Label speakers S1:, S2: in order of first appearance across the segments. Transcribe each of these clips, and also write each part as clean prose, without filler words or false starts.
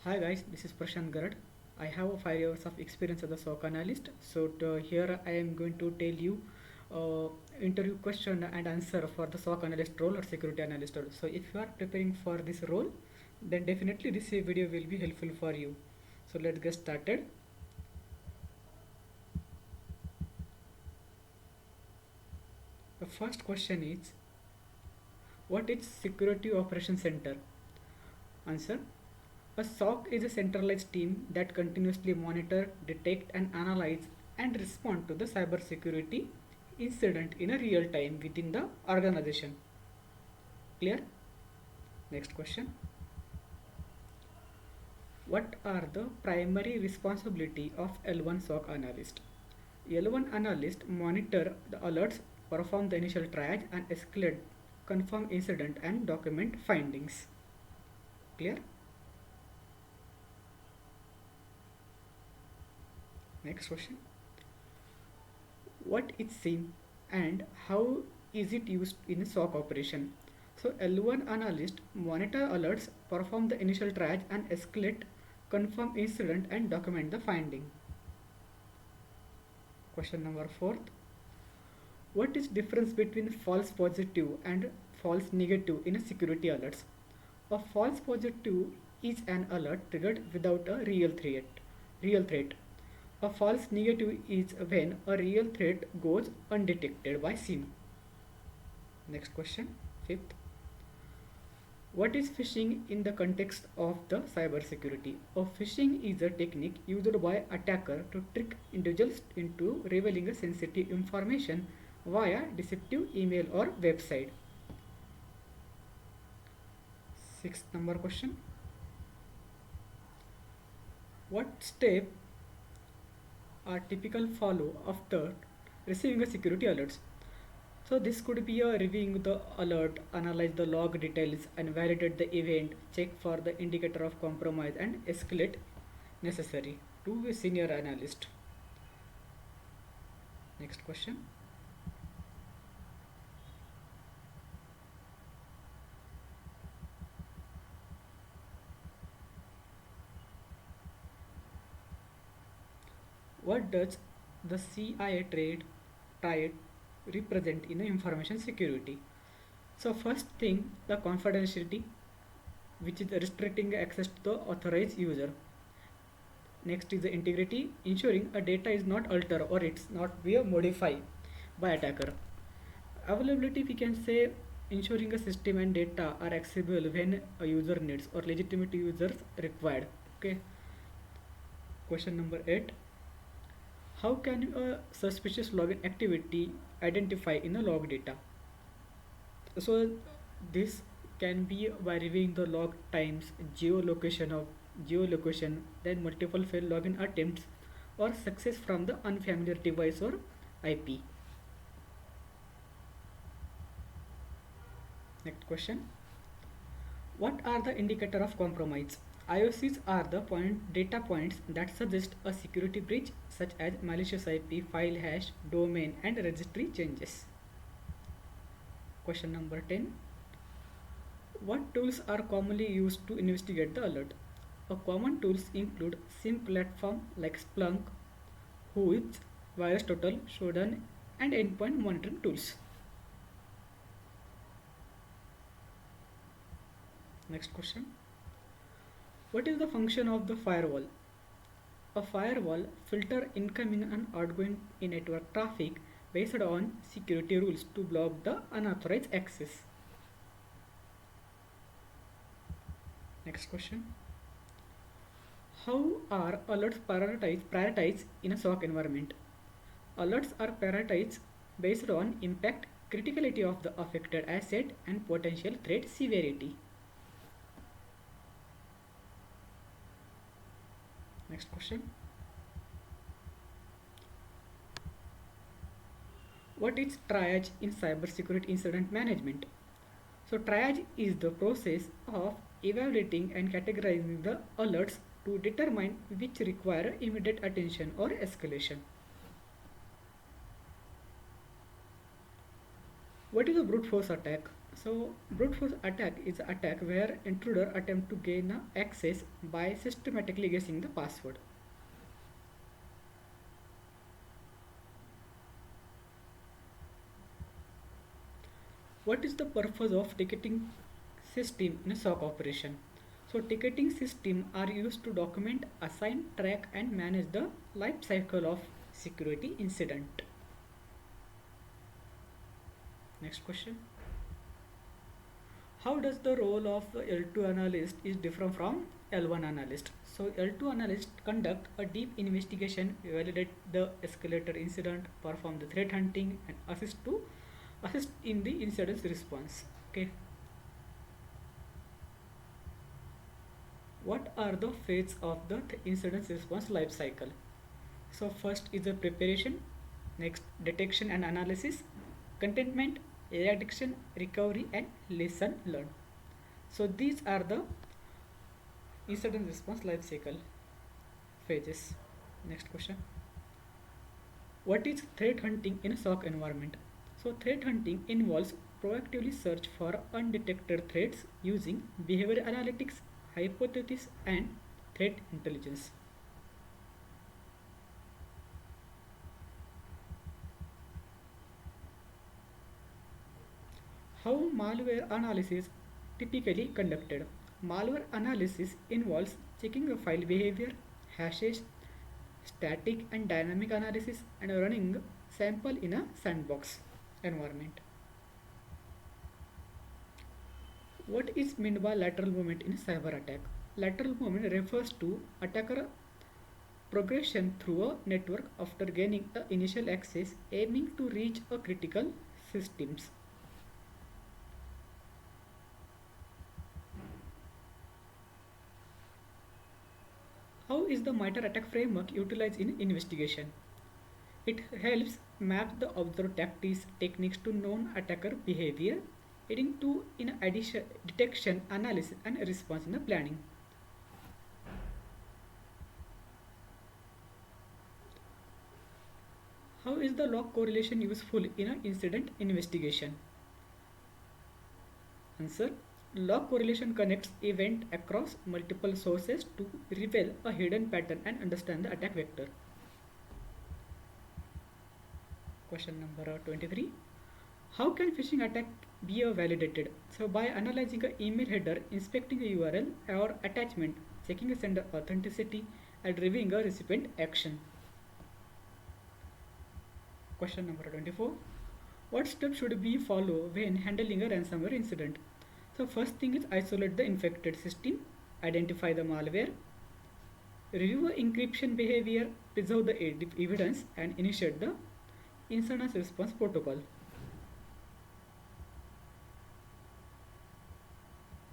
S1: Hi guys, this is Prashant Garad. I have 5 years of experience as a SOC analyst. Here I am going to tell you uh, interview question and answer for the SOC analyst role or security analyst role. So if you are preparing for this role, then definitely this video will be helpful for you. So let's get started. The first question is, what is Security Operations Center? Answer: a SOC is a centralized team that continuously monitor, detect and analyze and respond to the cybersecurity incident in a real time within the organization. Clear? Next question. What are the primary responsibility of L1 SOC analyst? L1 analyst monitor the alerts, perform the initial triage and escalate, confirm incident and document findings. Clear? Next question. What is SIEM and how is it used in a SOC operation? So L1 analyst monitor alerts, perform the initial triage and escalate, confirm incident and document the finding. Question number 4. What is difference between false positive and false negative in a security alerts? A false positive is an alert triggered without a real threat. Real threat. A false negative is when a real threat goes undetected by SIEM. Next question, 5th. What is phishing in the context of the cybersecurity? A phishing is a technique used by attacker to trick individuals into revealing a sensitive information via deceptive email or website. 6th number question. What step are typical follow after receiving a security alerts? So this could be a reviewing the alert, analyze the log details and validate the event, check for the indicator of compromise and escalate necessary to a senior analyst. Next question. What does the CIA triad represent in the information security? So first thing, the confidentiality, which is restricting access to the authorized user. Next is the integrity, ensuring a data is not altered or it's not be modified by attacker. Availability, we can say ensuring a system and data are accessible when a user needs or legitimate users required. Okay. Question number 8. How can a suspicious login activity identify in a log data? So this can be by reviewing the log times, geolocation, then multiple failed login attempts or success from the unfamiliar device or IP. Next question. What are the indicator of compromise? IOCs are the data points that suggest a security breach such as malicious IP, file hash, domain and registry changes. Question number 10. What tools are commonly used to investigate the alert? Common tools include SIEM platform like Splunk, Whois, VirusTotal, Shodan and endpoint monitoring tools. Next question. What is the function of the firewall? A firewall filter incoming and outgoing network traffic based on security rules to block the unauthorized access. Next question. How are alerts prioritized in a SOC environment? Alerts are prioritized based on impact, criticality of the affected asset and potential threat severity. Next question. What is triage in cybersecurity incident management? So triage is the process of evaluating and categorizing the alerts to determine which require immediate attention or escalation. What is a brute force attack? So brute force attack is an attack where intruder attempt to gain access by systematically guessing the password. What is the purpose of ticketing system in a SOC operation? So ticketing system are used to document, assign, track and manage the life cycle of security incident. Next question. How does the role of the L2 analyst is different from L1 analyst? So L2 analyst conduct a deep investigation, validate the escalator incident, perform the threat hunting and assist in the incident response. Okay. What are the phases of the incident response life cycle? So first is the preparation, next detection and analysis, containment, eradication, recovery and lesson learned. So these are the incident response life cycle phases. Next question. What is threat hunting in a SOC environment? So threat hunting involves proactively search for undetected threats using behavior analytics, hypothesis and threat intelligence. How malware analysis typically conducted? Malware analysis involves checking the file behavior, hashes, static and dynamic analysis and running sample in a sandbox environment. What is meant by lateral movement in cyber attack? Lateral movement refers to attacker progression through a network after gaining a initial access aiming to reach a critical systems. How is the MITRE attack framework utilized in investigation? It helps map the observed tactics, techniques to known attacker behavior, leading to in addition detection, analysis, and response in the planning. How is the log correlation useful in an incident investigation? Answer. Log correlation connects event across multiple sources to reveal a hidden pattern and understand the attack vector. Question number 23. How can phishing attack be validated? So by analyzing an email header, inspecting a URL or attachment, checking a sender authenticity and reviewing a recipient action. Question number 24. What steps should be followed when handling a ransomware incident? So first thing is isolate the infected system, identify the malware, review the encryption behavior, preserve the evidence and initiate the incident response protocol.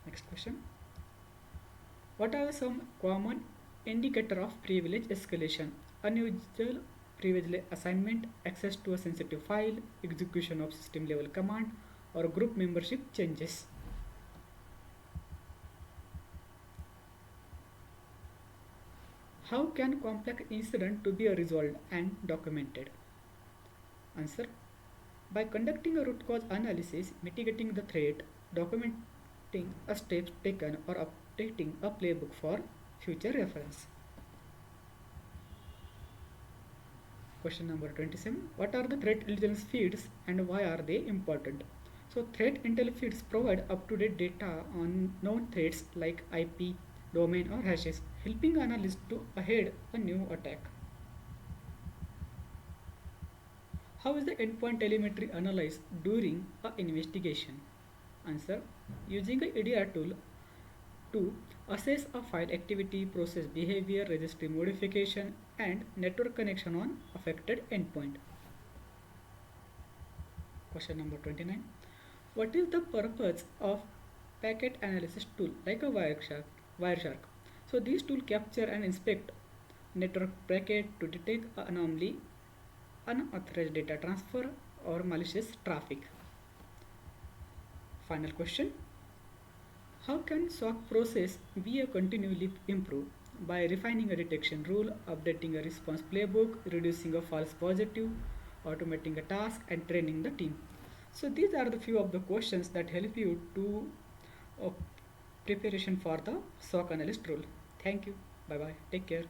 S1: Next question. What are some common indicators of privilege escalation? Unusual privilege assignment, access to a sensitive file, execution of system level command or group membership changes. How can complex incident to be resolved and documented? Answer. By conducting a root cause analysis, mitigating the threat, documenting a steps taken or updating a playbook for future reference. Question number 27. What are the threat intelligence feeds and why are they important? So threat intel feeds provide up-to-date data on known threats like IP, domain or hashes, helping analysts to ahead a new attack. How is the endpoint telemetry analyzed during an investigation? Answer. Using a EDR tool to assess a file activity, process behavior, registry modification and network connection on affected endpoint. Question number 29. What is the purpose of packet analysis tool like a Wireshark? So these tools capture and inspect network packet to detect anomaly, unauthorized data transfer or malicious traffic. Final question. How can SOC process be a continually improved? By refining a detection rule, updating a response playbook, reducing a false positive, automating a task and training the team. So these are the few of the questions that help you to uh, preparation for the SOC analyst role. Thank you. Bye bye. Take care.